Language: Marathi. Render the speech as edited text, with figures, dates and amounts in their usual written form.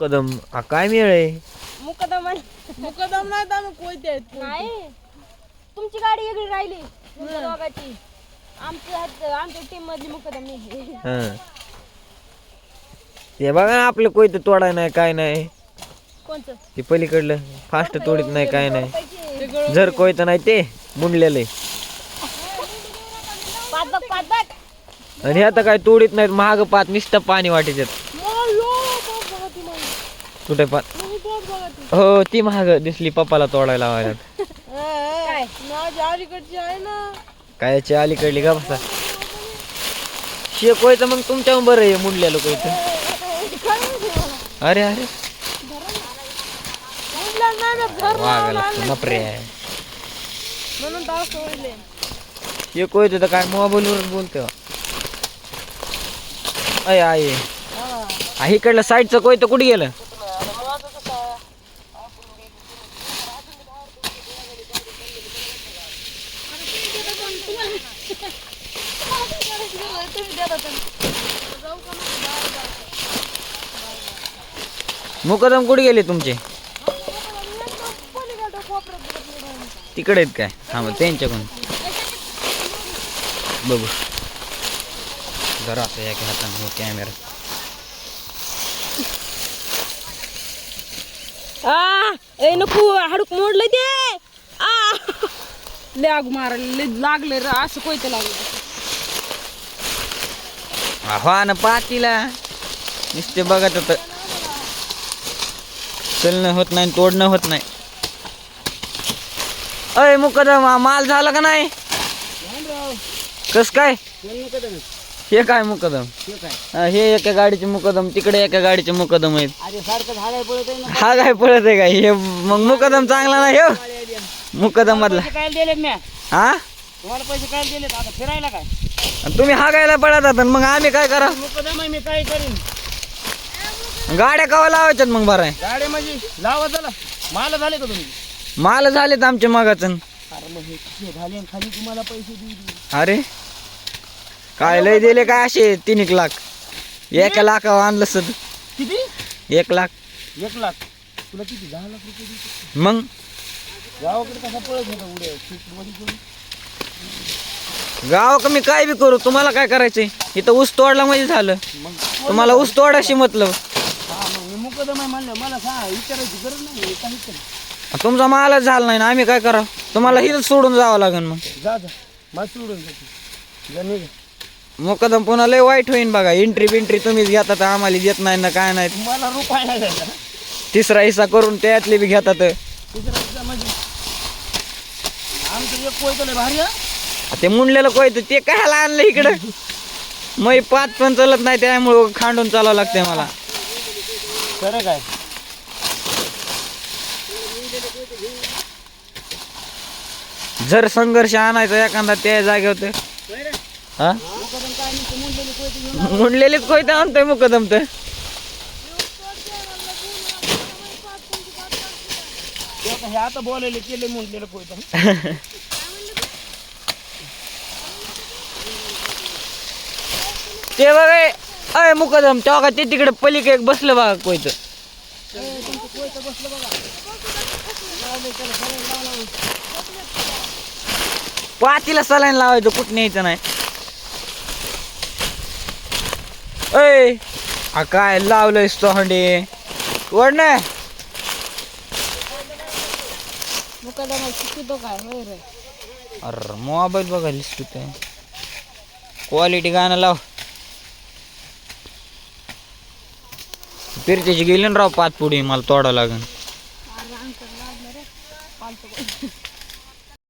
मुकदम हा काय मेळ आहे? मुकदम मुकदम नाही तर आम्ही कोयते आहेत नाही, तुमची गाडी वेगळी राहिली तुमच्या दोघाची. आमच्या टीम मधली मुकदम नाही. हं. ते बघा ना आपलं कोयतं तोडाय नाही काय नाही. कोणचं ते पलीकडलं फास्ट तोडीत नाही काय नाही. ते गळ जर कोयतं नाही ते मुंडलेलं पाच आणि आता काय तोडीत नाहीत महाग पात नुसतं पाणी वाटेच्यात. कुठे पात हो ती महाग दिसली पप्पाला तोडायला लावायला. काय माझ्या अलीकडची आहे ना. कायची अलीकडली का बसा शे कोयतं मग तुमच्याहून बरं आहे मुंडलेलं कोयतं. अरे अरे वागायला नपरे आहे म्हणून ताव सोडले. हे कोयतं तर काय मोबाईलवर बोलतो. अय आहे इकडलं साईडचं कोयतं कुठे गेलं? मुकदम कुठे गेले तुमचे? तिकडे आहेत काय? हा मग त्यांच्याकडून बघू जरा असं या हाताने कॅमेरा. ए नको हाडूक मोडलं ते. लाग मारायला लागले रे असं कोयते लागलं. हा ना पातीला नुसते बघत होत चलणं होत नाही तोडणं होत नाही. अय मुकदम माल झाला का नाही? कस काय हे काय मुकदम? हे एका गाडीचे मुकदम तिकडे एका गाडीचे मुकदम आहेत. हा काय पळत आहे काय? हे मग मुकदम चांगला नाही हे मुकदम मधला. हा तुम्हाला पैसे काय दिले आता फिरायला काय? तुम्ही हागायला पळत आहात मग आम्ही काय करा? मुकदम आहे मी काय करीन? गाड्या कवा लावायच्यात मग बरं आहे? गाड्या म्हणजे लावा चला. माल झाले का तुम्ही? माल झालेत आमच्या मागाचं. अरे मग हे किती झाले आणि खाली तुम्हाला पैसे देऊ. अरे काय लय दिले काय असे 3 लाख? 1 लाखावर आणलं सद किती? 1 लाख 1 लाख. तुला किती 10 लाख रुपये दिले? मग गावाकडे कसा पळत होता उड्या मध्ये करून? गाव कमी काय बी करू तुम्हाला काय करायचंय? इथं ऊस तोडला म्हणजे झालं. मग तुम्हाला ऊस तोडाशी मतलब. हा मग मी मुकदम आहे म्हणलं मला सांगा विचारायची गरज नाही काहीच नाही. तुमचा मालच झाला नाही ना आम्ही काय करा? तुम्हाला हिथं सोडून जावं लागेल मग. जा जा मला सोडून जा निघ. मुकदम पुन्हा लय वाईट होईन बघा. एंट्री बिंट्री तुम्हीच घेता तर आम्हाला देत नाही ना काय नाही. तुम्हाला रुपये नाही द्यायचा. तिसरा हिस्सा करून त्यातले बी घेतात. तिसरा हिस्सा म्हणजे आमचं एक कोयतं भारी आहे. ते मुंडलेलं कोयतं ते कायला आणलं इकडं? मै 5 पण चालत नाही त्यामुळं खांडून चालावं लागतंय मला. खरं काय? जर संघर्ष आणायचा एखादा त्या जागेवर तर हा मुंडलेलीच कोयतं आणतोय मुकदम तर. हे आता बोलायला केले म्हटलेलं कोयतं. ते बघा अय मुकदम तेव्हा का ते तिकडे पलीकडे एक बसलं बघा कोयतं. पातीला सलाईन लावायचं कुठं न्यायचं नाही. अय हा काय लावलंयस तो हंडे वड नाही. मुकदम शिकतो काय होय रे? अरे मोबाईल बघा लिस्ट क्वालिटी गाणं लाव. फिरतीची गेली ना राव 5 पुढे मला तोडावं लागेल. अरे अंकल लागलं रे.